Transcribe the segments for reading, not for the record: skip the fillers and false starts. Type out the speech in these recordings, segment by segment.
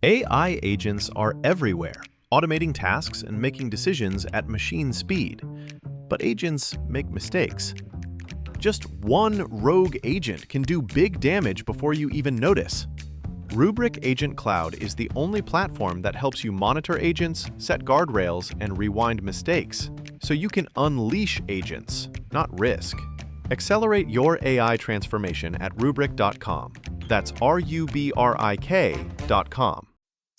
AI agents are everywhere, automating tasks and making decisions at machine speed. But agents make mistakes. Just one rogue agent can do big damage before you even notice. Rubrik Agent Cloud is the only platform that helps you monitor agents, set guardrails, and rewind mistakes, so you can unleash agents, not risk. Accelerate your AI transformation at Rubrik.com. That's RUBRIK.com.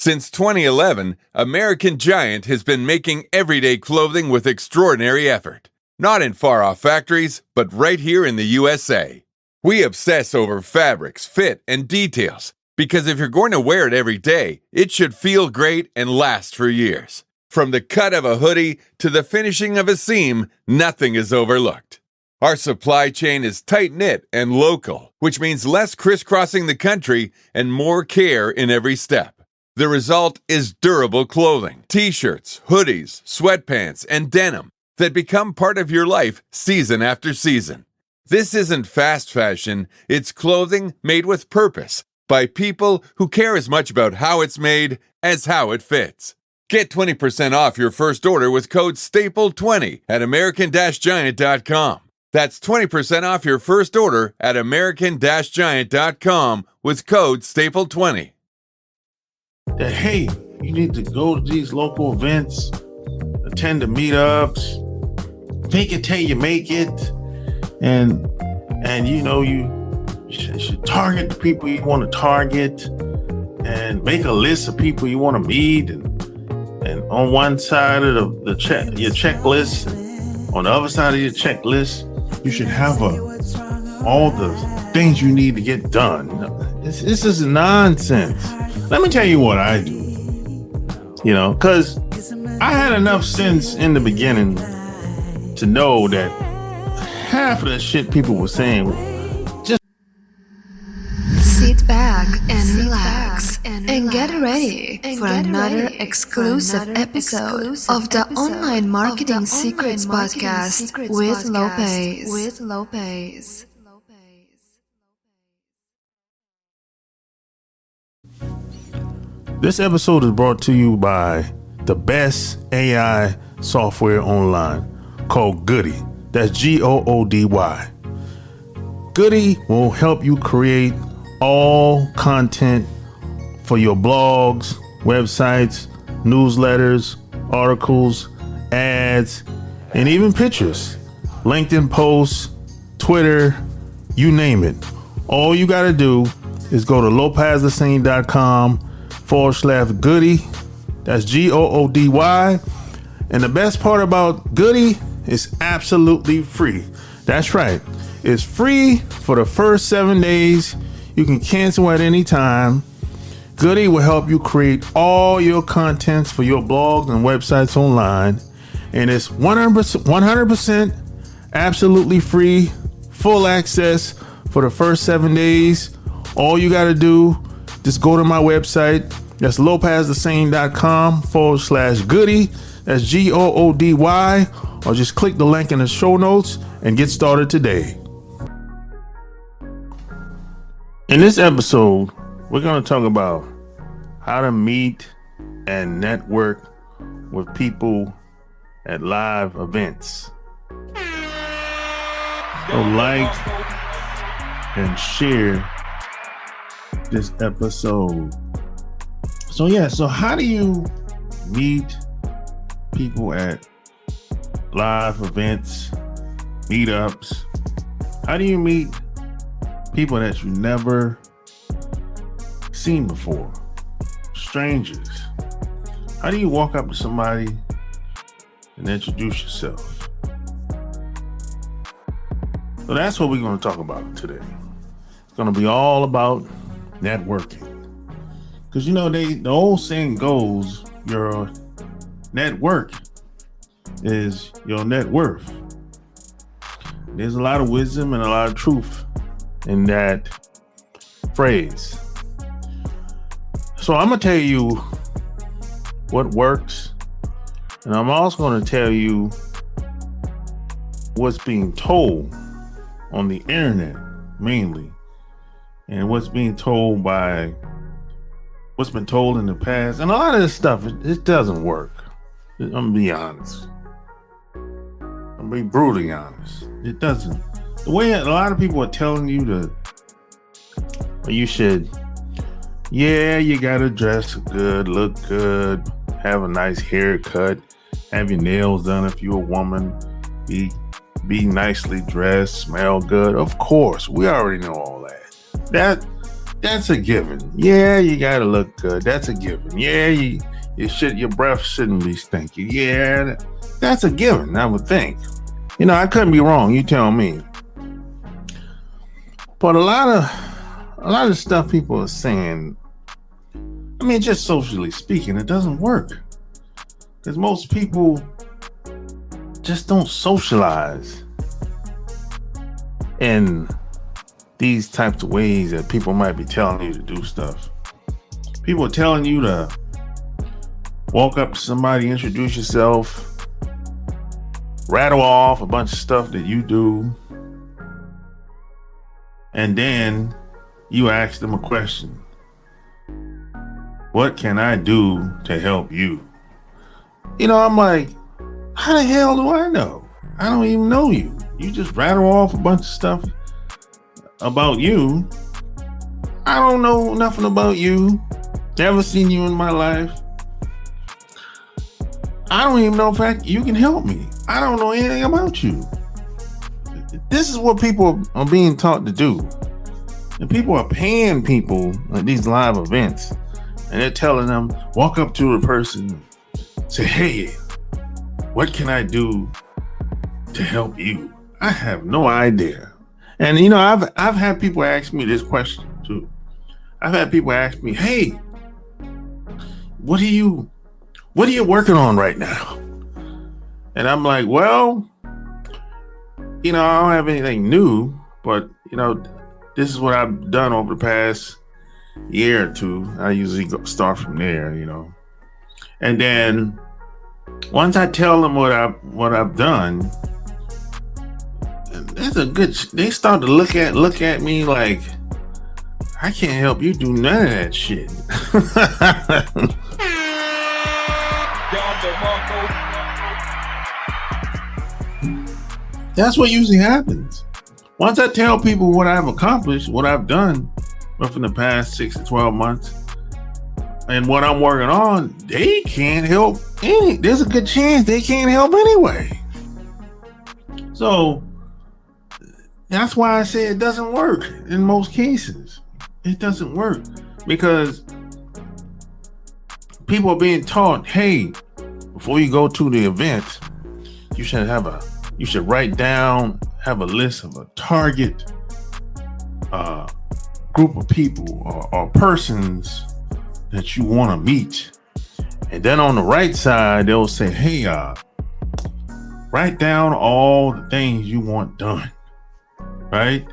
Since 2011, American Giant has been making everyday clothing with extraordinary effort. Not in far-off factories, but right here in the USA. We obsess over fabrics, fit, and details, because if you're going to wear it every day, it should feel great and last for years. From the cut of a hoodie to the finishing of a seam, nothing is overlooked. Our supply chain is tight-knit and local, which means less crisscrossing the country and more care in every step. The result is durable clothing, t-shirts, hoodies, sweatpants, and denim that become part of your life season after season. This isn't fast fashion, it's clothing made with purpose by people who care as much about how it's made as how it fits. Get 20% off your first order with code STAPLE20 at American-Giant.com. That's 20% off your first order at American-Giant.com with code STAPLE20. That, hey, you need to go to these local events, attend the meetups, fake it till you make it, and you know you should target the people you want to target, and make a list of people you want to meet, and on one side of your checklist, and on the other side of your checklist, you should have all the things you need to get done. This is nonsense. Let me tell you what I do. You know, because I had enough sense in the beginning to know that half of the shit people were saying just sit back and relax and get ready for another exclusive episode of the Online Marketing Secrets Podcast with Lopez. This episode is brought to you by the best AI software online called Goodie. That's Goody. Goodie will help you create all content for your blogs, websites, newsletters, articles, ads, and even pictures. LinkedIn posts, Twitter, you name it. All you got to do is go to lopezthesane.com/Goody. That's Goody. And the best part about Goody is absolutely free. That's right. It's free for the first 7 days. You can cancel at any time. Goody will help you create all your contents for your blogs and websites online. And it's 100% absolutely free, full access for the first 7 days. All you got to do, just go to my website. That's lopezthesane.com/Goody. That's Goody. Or just click the link in the show notes and get started today. In this episode, we're going to talk about how to meet and network with people at live events. So like and share this episode. So how do you meet people at live events, meetups? How do you meet people that you never seen before? Strangers. How do you walk up to somebody and introduce yourself? So that's what we're going to talk about today. It's going to be all about networking. Because, you know, the old saying goes, your network is your net worth. There's a lot of wisdom and a lot of truth in that phrase. So I'm going to tell you what works. And I'm also going to tell you what's being told on the internet, mainly. And what's being told by what's been told in the past. And a lot of this stuff, it doesn't work. I'm gonna be honest. I'm being brutally honest. It doesn't. The way a lot of people are telling you you should, you gotta dress good, look good, have a nice haircut, have your nails done if you're a woman, be nicely dressed, smell good. Of course, we already know all that. That's a given. Yeah, you gotta look good. That's a given. Yeah, your breath shouldn't be stinky. Yeah, that's a given, I would think. I couldn't be wrong. You tell me. But a lot of stuff people are saying, just socially speaking, it doesn't work. Because most people just don't socialize in these types of ways that people might be telling you to do stuff. People are telling you to walk up to somebody, introduce yourself, rattle off a bunch of stuff that you do, and then you ask them a question. What can I do to help you? I'm like, how the hell do I know? I don't even know you. You just rattle off a bunch of stuff about you. I don't know nothing about you. Never seen you in my life. I don't even know if you can help me. I don't know anything about you. This is what people are being taught to do. And people are paying people at these live events, and they're telling them, walk up to a person, say, hey, what can I do to help you? I have no idea. And I've had people ask me this question too. I've had people ask me, hey, what are you working on right now? And I'm like, well, I don't have anything new, but this is what I've done over the past year or two. I usually start from there, and then once I tell them what I've done, they start to look at me like, I can't help you do none of that shit. That's what usually happens. Once I tell people what I've accomplished, what I've done within the past 6 to 12 months, and what I'm working on, they can't help there's a good chance they can't help anyway. So that's why I say it doesn't work in most cases. It doesn't work because people are being taught, hey, before you go to the event, you should write down, have a list of a target group of people or persons that you want to meet. And then on the right side, they'll say, hey, write down all the things you want done, right?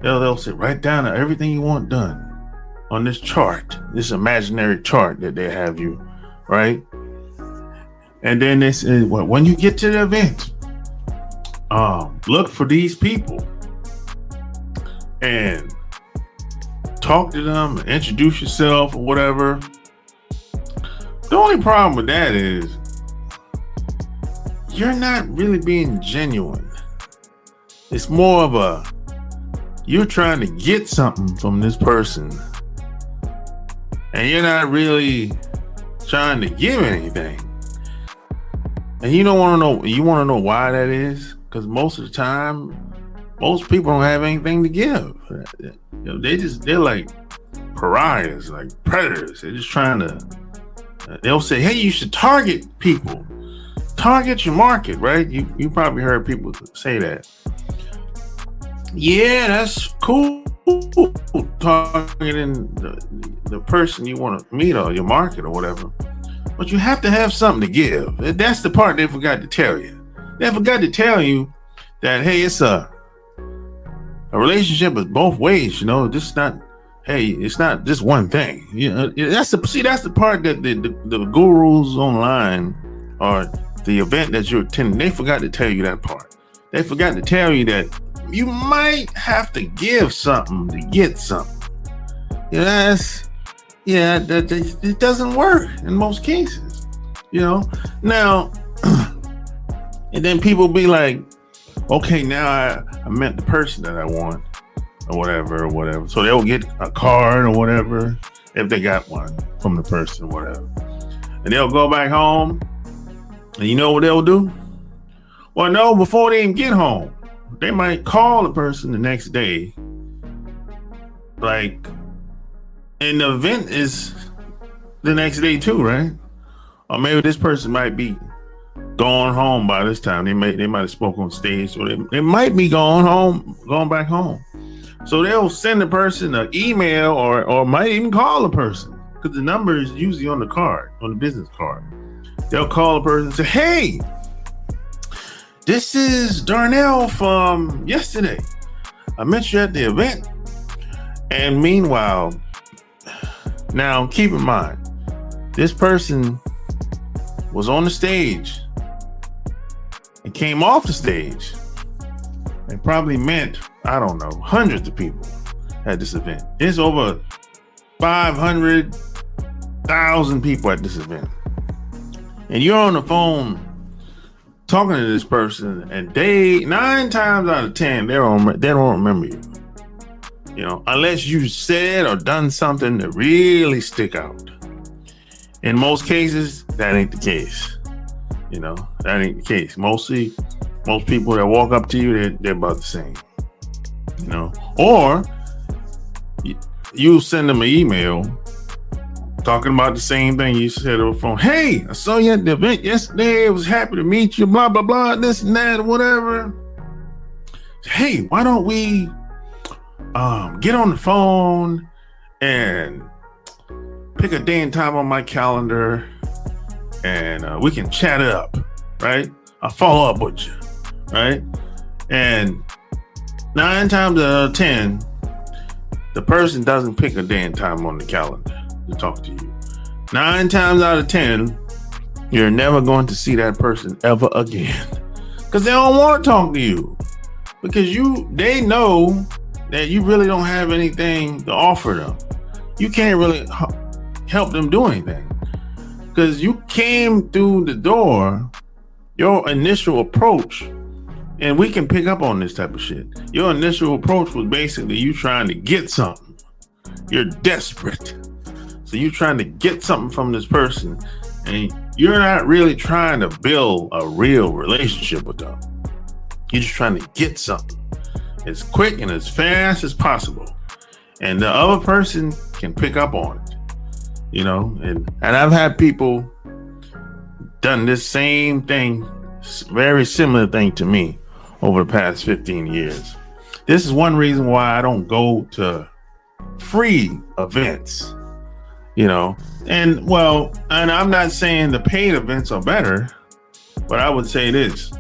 They'll say, write down everything you want done on this chart, this imaginary chart that they have you, right? And then they say, well, when you get to the event, look for these people and talk to them, introduce yourself or whatever. The only problem with that is you're not really being genuine. It's more of you're trying to get something from this person and you're not really trying to give anything. And you want to know why that is? Because most of the time, most people don't have anything to give. They're like pariahs, like predators. They're just trying to, they'll say, hey, you should target people. Target your market, right? You probably heard people say that. Yeah, that's cool. Targeting the person you want to meet or your market or whatever. But you have to have something to give. That's the part they forgot to tell you. They forgot to tell you that, hey, it's a relationship is both ways, This is not, hey, it's not just one thing. That's the part that the gurus online or the event that you're attending, they forgot to tell you that part. They forgot to tell you that you might have to give something to get something. yeah, it doesn't work in most cases, you know. Now, and then people be like, okay, now I met the person that I want, or whatever. So they'll get a card or whatever if they got one from the person, or whatever, and they'll go back home, and you know what they'll do? Well, no, before they even get home, they might call the person the next day, like, and the event is the next day too, right? Or maybe this person might be going home by this time. They might have spoke on stage, so they might be going back home. So they'll send the person an email or might even call the person, because the number is usually on the card, on the business card. They'll call the person and say, hey, this is Darnell from yesterday. I met you at the event. And meanwhile, now keep in mind, this person was on the stage and came off the stage and probably met, I don't know, hundreds of people at this event. There's over 500,000 people at this event. And you're on the phone talking to this person, and 9 times out of 10, they don't remember you. You know, unless you said or done something to really stick out. In most cases, that ain't the case. You know, that ain't the case. Most people that walk up to you, they're about the same. You know, or you send them an email talking about the same thing you said on the phone. Hey, I saw you at the event yesterday. I was happy to meet you, blah, blah, blah, this and that, whatever. Hey, why don't we get on the phone and pick a day and time on my calendar, and we can chat it up, right? I'll follow up with you, right? And 9 times out of 10, the person doesn't pick a day and time on the calendar to talk to you. 9 times out of 10, you're never going to see that person ever again, because they don't want to talk to you, because they know that you really don't have anything to offer them. You can't really help them do anything, because you came through the door, your initial approach, and we can pick up on this type of shit. Your initial approach was basically you trying to get something. You're desperate. So you're trying to get something from this person, and you're not really trying to build a real relationship with them. You're just trying to get something as quick and as fast as possible, and the other person can pick up on it, you know. And I've had people done this same thing, very similar thing to me over the past 15 years. This is one reason why I don't go to free events, you know. And I'm not saying the paid events are better, but I would say this: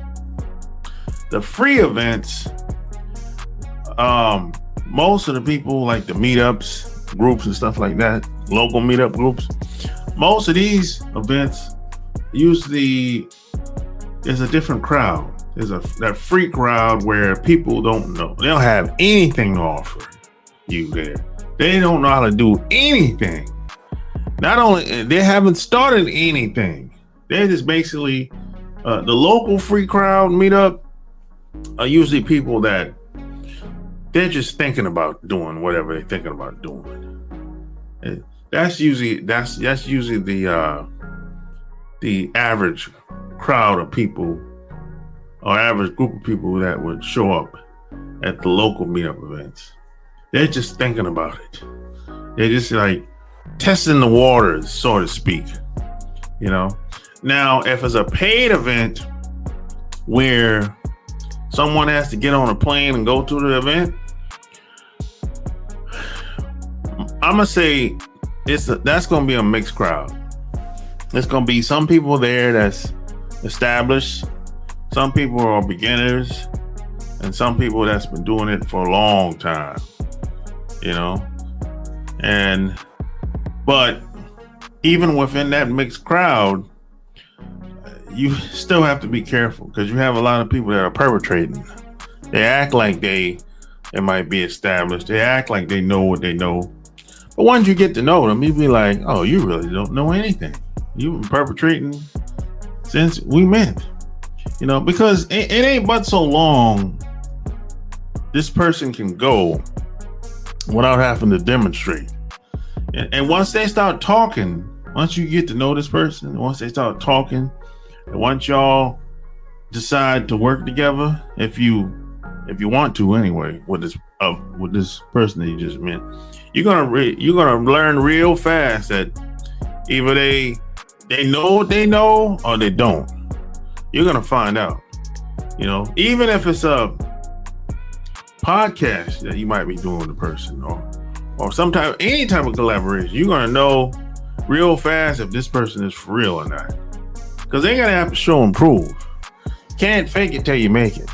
the free events, most of the people, like the meetups, groups and stuff like that, local meetup groups, most of these events usually is a different crowd. There's that free crowd where people don't know. They don't have anything to offer you there. They don't know how to do anything. Not only, they haven't started anything. They're just basically, the local free crowd meetup are usually people that they're just thinking about doing whatever they're thinking about doing. And that's usually the average crowd of people, or average group of people that would show up at the local meetup events. They're just thinking about it. They're just like testing the waters, so to speak, you know. Now, if it's a paid event where someone has to get on a plane and go to the event, I'm gonna say that's gonna be a mixed crowd. There's gonna be some people there that's established, some people are beginners, and some people that's been doing it for a long time, you know. But even within that mixed crowd, you still have to be careful, because you have a lot of people that are perpetrating. They act like it might be established. They act like they know what they know, But once you get to know them, you be like, oh, you really don't know anything. You've been perpetrating since we met. Because it ain't but so long this person can go without having to demonstrate. And once they start talking, once you get to know this person, once they start talking, and once y'all decide to work together, if you want to anyway, with this person that you just met, you're gonna learn real fast that either they know what they know or they don't. You're gonna find out. Even if it's a podcast that you might be doing with the person, or any type of collaboration, you're gonna know real fast if this person is for real or not. Because they gotta have to show and prove. Can't fake it till you make it.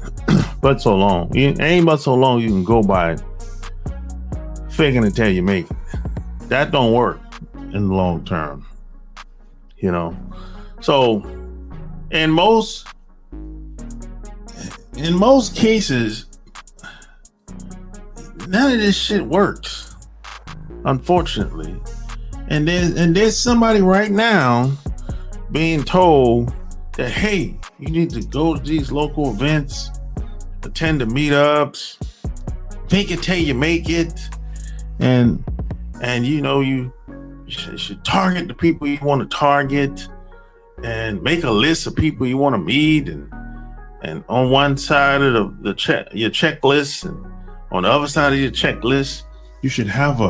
But so long. It ain't but so long you can go by faking it till you make it. That don't work in the long term. So in most cases, none of this shit works, unfortunately. And there's somebody right now being told that, hey, you need to go to these local events, attend the meetups, fake it till you make it, and you should target the people you want to target, and make a list of people you want to meet, and on one side of your checklist, and on the other side of your checklist, you should have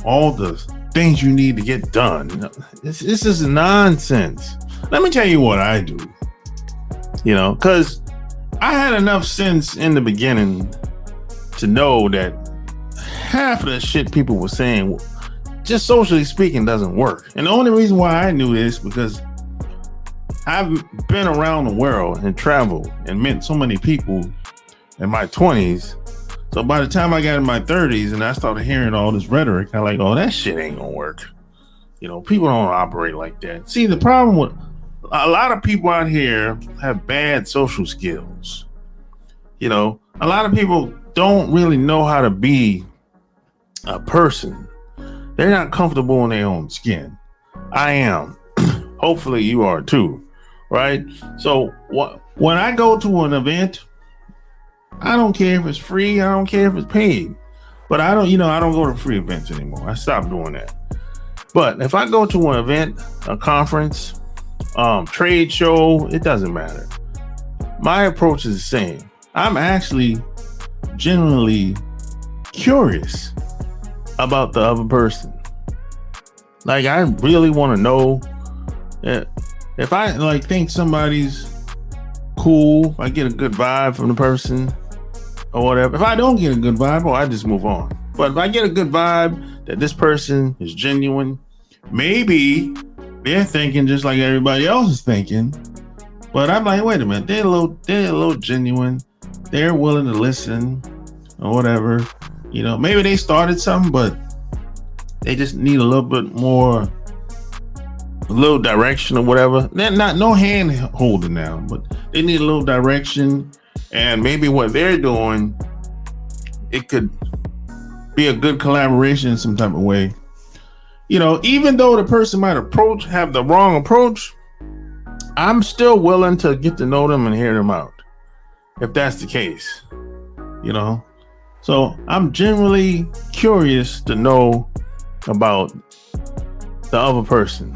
all the things you need to get done. This is nonsense. Let me tell you what I do. Because I had enough sense in the beginning to know that half of the shit people were saying, just socially speaking, doesn't work. And the only reason why I knew this, because I've been around the world and traveled and met so many people in my 20s. So by the time I got in my 30s and I started hearing all this rhetoric, I'm like, oh, that shit ain't gonna work. People don't operate like that. See, the problem with a lot of people out here have bad social skills. A lot of people don't really know how to be a person. They're not comfortable in their own skin. I am. Hopefully you are too, right? So when I go to an event, I don't care if it's free. I don't care if it's paid. But I don't go to free events anymore. I stopped doing that. But if I go to an event, a conference, trade show, it doesn't matter. My approach is the same. I'm actually genuinely curious about the other person. Like, I really want to know if I think somebody's cool, if I get a good vibe from the person or whatever. If I don't get a good vibe, I just move on. But if I get a good vibe that this person is genuine, maybe they're thinking just like everybody else is thinking. But I'm like, wait a minute, they're a little genuine. They're willing to listen or whatever. Maybe they started something, but they just need a little bit more, a little direction or whatever. They're no hand holding now, but they need a little direction. And maybe what they're doing, it could be a good collaboration in some type of way. Even though the person might have the wrong approach, I'm still willing to get to know them and hear them out, if that's the case. So I'm generally curious to know about the other person.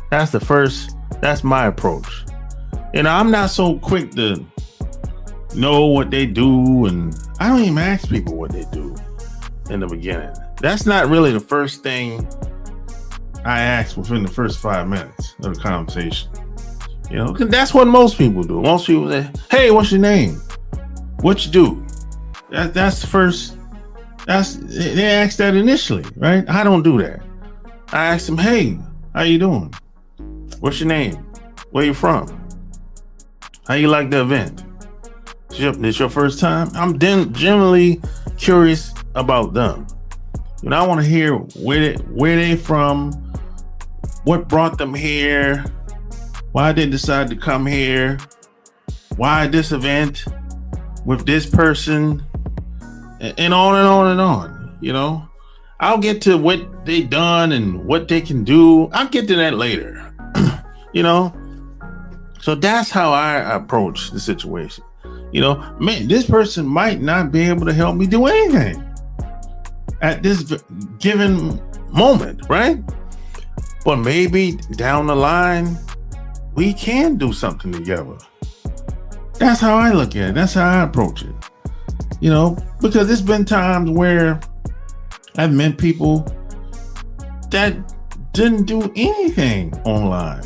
That's my approach. I'm not so quick to know what they do, and I don't even ask people what they do in the beginning. That's not really the first thing I ask within the first 5 minutes of the conversation. Cause that's what most people do. Most people say, hey, what's your name? What you do? That's the first. They ask that initially, right? I don't do that. I ask them, hey, how you doing? What's your name? Where you from? How you like the event? This your first time? I'm generally curious about them. I want to hear where they from, what brought them here, why they decide to come here, why this event with this person, and on and on and on. I'll get to what they done and what they can do. I'll get to that later. You know? So that's how I approach the situation. You know, man, this person might not be able to help me do anything at this given moment, right? But maybe down the line, we can do something together. That's how I look at it. That's how I approach it. You know, because there's been times where I've met people that didn't do anything online.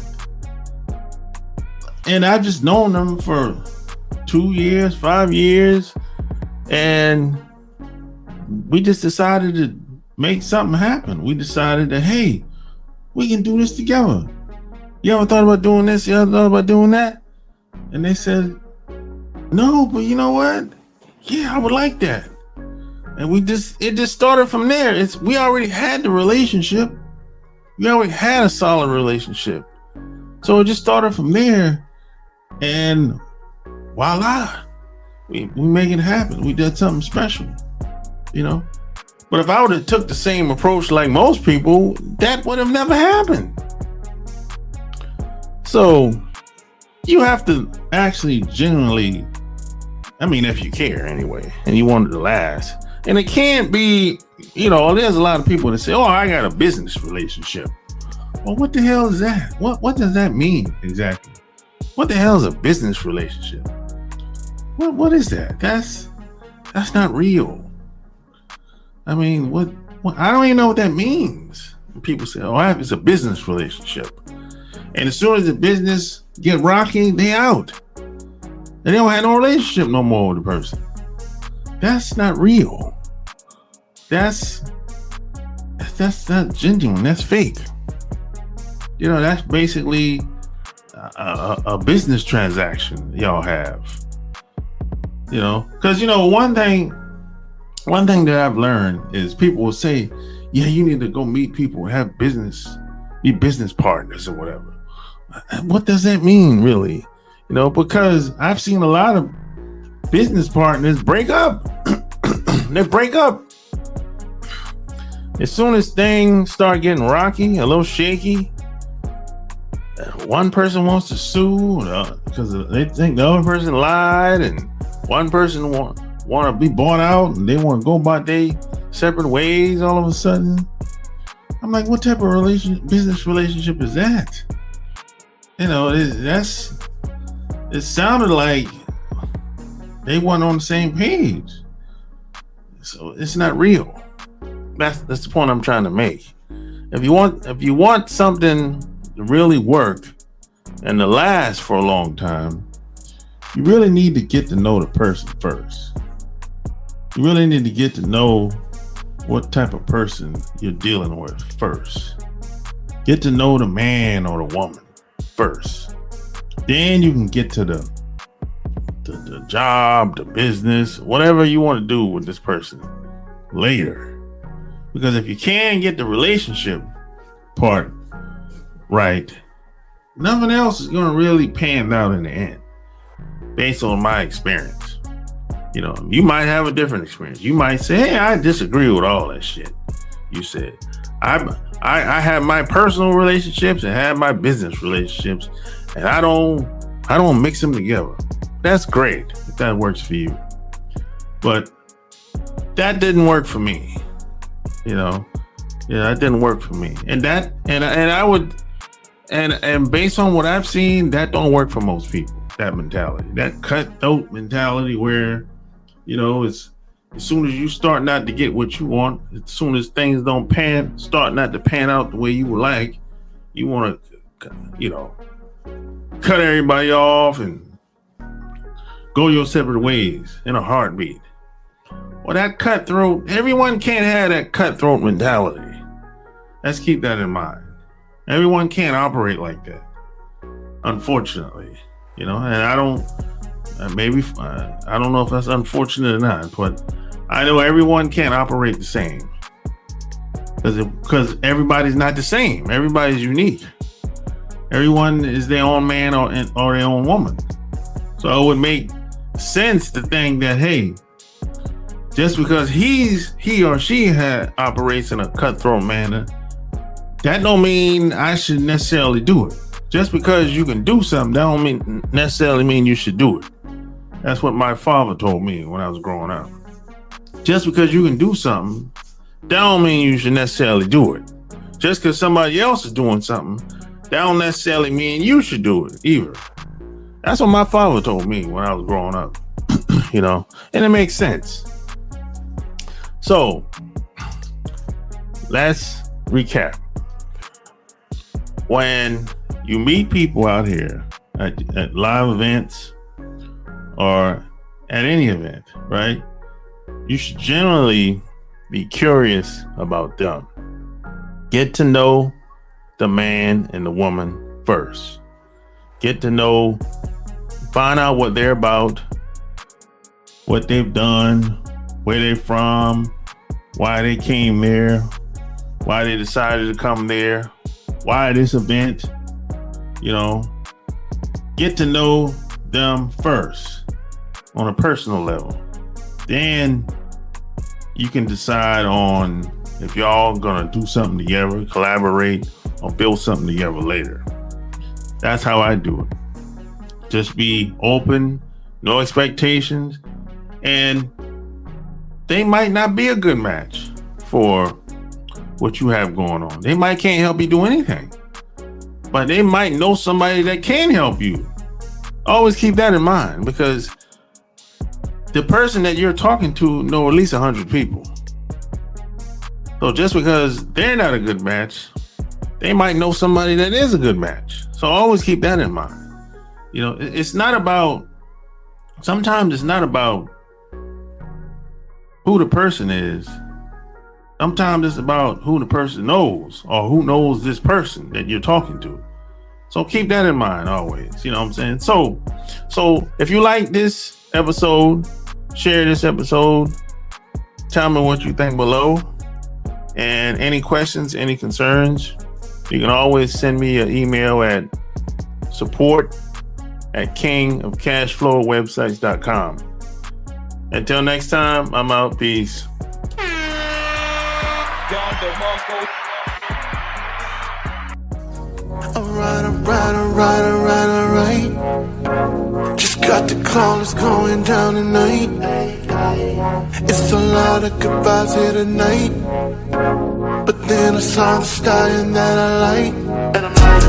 And I've just known them for 2 years, 5 years. And we just decided to make something happen. We decided that, hey, we can do this together. You ever thought about doing this? You ever thought about doing that? And they said, no, but you know what? Yeah, I would like that. And it just started from there. We already had the relationship. We already had a solid relationship. So it just started from there. And voila, we make it happen. We did something special, you know? But if I would have took the same approach like most people, that would have never happened. So you have to actually genuinely, I mean, if you care anyway, and you want it to last. And it can't be, you know, there's a lot of people that say, oh, I got a business relationship. Well, what the hell is that? What does that mean exactly? What the hell is a business relationship? What is that? That's not real. I mean, what I don't even know what that means. People say, oh, it's a business relationship. And as soon as the business get rocky, they out. And they don't have no relationship no more with the person. That's not real. That's not genuine. That's fake. You know, that's basically a business transaction y'all have. You know, because, you know, one thing that I've learned is people will say, yeah, you need to go meet people, have business, be business partners or whatever. What does that mean, really? You know, because I've seen a lot of business partners break up. They break up. As soon as things start getting rocky, a little shaky, one person wants to sue because they think the other person lied, and one person want to be bought out, and they want to go about their separate ways all of a sudden. I'm like, what type of business relationship is that? You know, it sounded like they weren't on the same page. So it's not real. That's the point I'm trying to make. If you want something to really work and to last for a long time, you really need to get to know the person first. You really need to get to know what type of person you're dealing with first. Get to know the man or the woman first. Then you can get to the job, the business, whatever you want to do with this person later. Because if you can get the relationship part right, nothing else is going to really pan out in the end, based on my experience. You know, you might have a different experience. You might say, hey, I disagree with all that shit you said. I have my personal relationships and have my business relationships, and I don't mix them together. That's great if that works for you. But that didn't work for me. You know, yeah, that didn't work for me. And based on what I've seen, that don't work for most people. That mentality, that cutthroat mentality, where, you know, it's as soon as you start not to get what you want, as soon as things start not to pan out the way you would like, you want to, you know, cut everybody off and go your separate ways in a heartbeat. Well, that cutthroat, everyone can't have that cutthroat mentality. Let's keep that in mind. Everyone can't operate like that, unfortunately. You know, and I don't know if that's unfortunate or not, but I know everyone can't operate the same. Because everybody's not the same. Everybody's unique. Everyone is their own man or their own woman. So it would make sense to think that, hey, just because he or she operates in a cutthroat manner, that don't mean I should necessarily do it. Just because you can do something, that don't necessarily mean you should do it. That's what my father told me when I was growing up. Just because you can do something, that don't mean you should necessarily do it. Just because somebody else is doing something, that don't necessarily mean you should do it either. That's what my father told me when I was growing up, and it makes sense. So, let's recap. When you meet people out here at live events or at any event, right? You should generally be curious about them. Get to know the man and the woman first. Get to know, find out what they're about, what they've done, where they're from, why they came there, why they decided to come there, why this event, get to know them first on a personal level. Then you can decide on if y'all gonna do something together, collaborate, or build something together later. That's how I do it. Just be open, no expectations, and they might not be a good match for what you have going on. They might can't help you do anything, but they might know somebody that can help you. Always keep that in mind, because the person that you're talking to know at least 100 people. So just because they're not a good match, they might know somebody that is a good match. So always keep that in mind. It's not about, sometimes it's not about who the person is. Sometimes it's about who the person knows, or who knows this person that you're talking to. So keep that in mind always. You know what I'm saying? So if you like this episode, share this episode. Tell me what you think below. And any questions, any concerns, you can always send me an email at support@kingofcashflowwebsites.com. Until next time, I'm out. Peace. Alright. Just got the call, it's going down tonight. It's a lot of goodbyes here tonight, but then I saw the stallion that I like.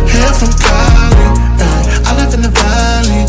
Hair from Cali, I live in the valley.